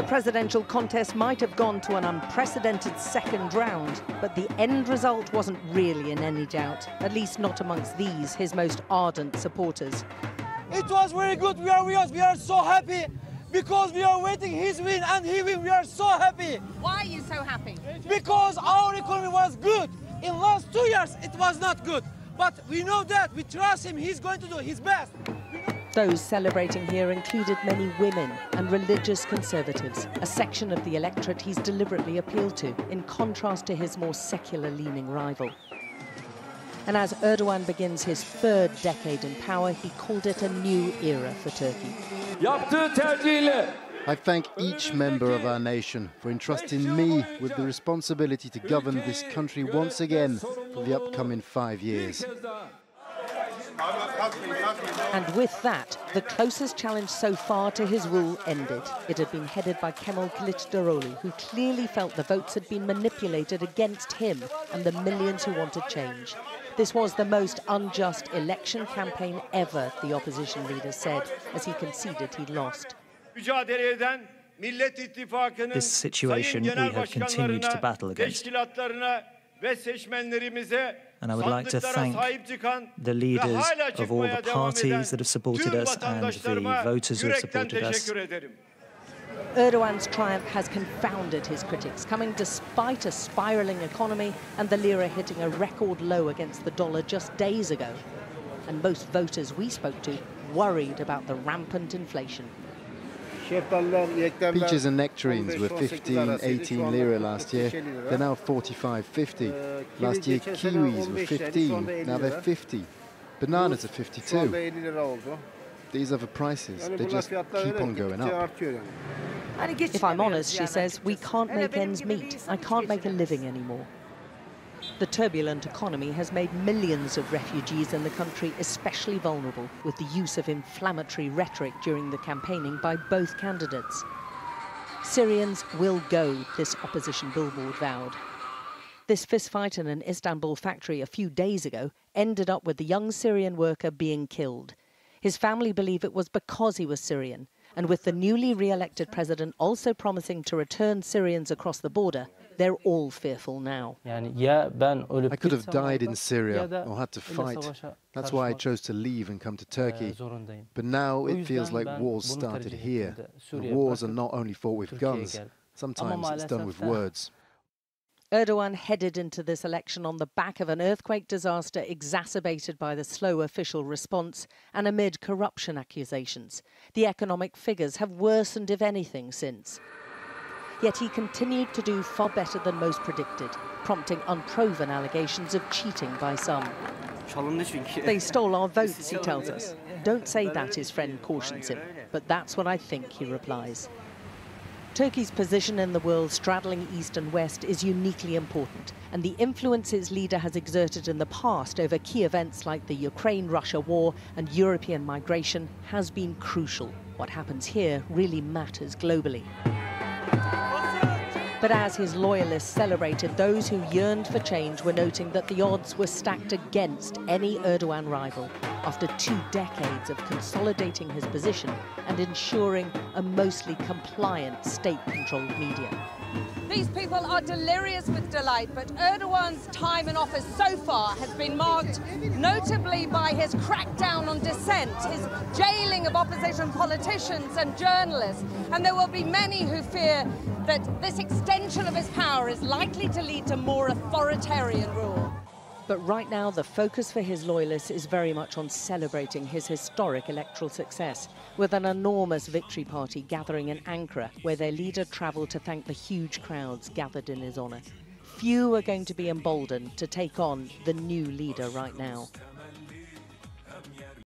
presidential contest might have gone to an unprecedented second round, but the end result wasn't really in any doubt, at least not amongst these, his most ardent supporters. It was very good. We are so happy because we are waiting his win and he win. We are so happy. Why are you so happy? Because our economy was good. In last 2 years, it was not good. But we know that. We trust him. He's going to do his best. Those celebrating here included many women and religious conservatives, a section of the electorate he's deliberately appealed to, in contrast to his more secular-leaning rival. And as Erdogan begins his third decade in power, he called it a new era for Turkey. I thank each member of our nation for entrusting me with the responsibility to govern this country once again for the upcoming 5 years. And with that, the closest challenge so far to his rule ended. It had been headed by Kemal Kilicdaroglu, who clearly felt the votes had been manipulated against him and the millions who wanted change. This was the most unjust election campaign ever, the opposition leader said, as he conceded he'd lost. This situation we have continued to battle against. And I would like to thank the leaders of all the parties that have supported us and the voters who have supported us. Erdogan's triumph has confounded his critics, coming despite a spiralling economy and the lira hitting a record low against the dollar just days ago. And most voters we spoke to worried about the rampant inflation. Peaches and nectarines were 15, 18 lira last year. They're now 45, 50. Last year, kiwis were 15. Now they're 50. Bananas are 52. These are the prices. They just keep on going up. If I'm honest, she says, we can't make ends meet. I can't make a living anymore. The turbulent economy has made millions of refugees in the country especially vulnerable, with the use of inflammatory rhetoric during the campaigning by both candidates. Syrians will go, this opposition billboard vowed. This fistfight in an Istanbul factory a few days ago ended up with the young Syrian worker being killed. His family believe it was because he was Syrian, and with the newly re-elected president also promising to return Syrians across the border, they're all fearful now. I could have died in Syria or had to fight. That's why I chose to leave and come to Turkey. But now it feels like wars started here. And wars are not only fought with guns, sometimes it's done with words. Erdogan headed into this election on the back of an earthquake disaster exacerbated by the slow official response and amid corruption accusations. The economic figures have worsened, if anything, since. Yet he continued to do far better than most predicted, prompting unproven allegations of cheating by some. They stole our votes, he tells us. Don't say that, his friend cautions him. But that's what I think, he replies. Turkey's position in the world, straddling east and west, is uniquely important, and the influence its leader has exerted in the past over key events like the Ukraine-Russia war and European migration has been crucial. What happens here really matters globally. But as his loyalists celebrated, those who yearned for change were noting that the odds were stacked against any Erdogan rival after 2 decades of consolidating his position and ensuring a mostly compliant state-controlled media. These people are delirious with delight, but Erdogan's time in office so far has been marked notably by his crackdown on dissent, his jailing of opposition politicians and journalists, and there will be many who fear that this extension of his power is likely to lead to more authoritarian rule. But right now, the focus for his loyalists is very much on celebrating his historic electoral success, with an enormous victory party gathering in Ankara, where their leader travelled to thank the huge crowds gathered in his honour. Few are going to be emboldened to take on the new leader right now.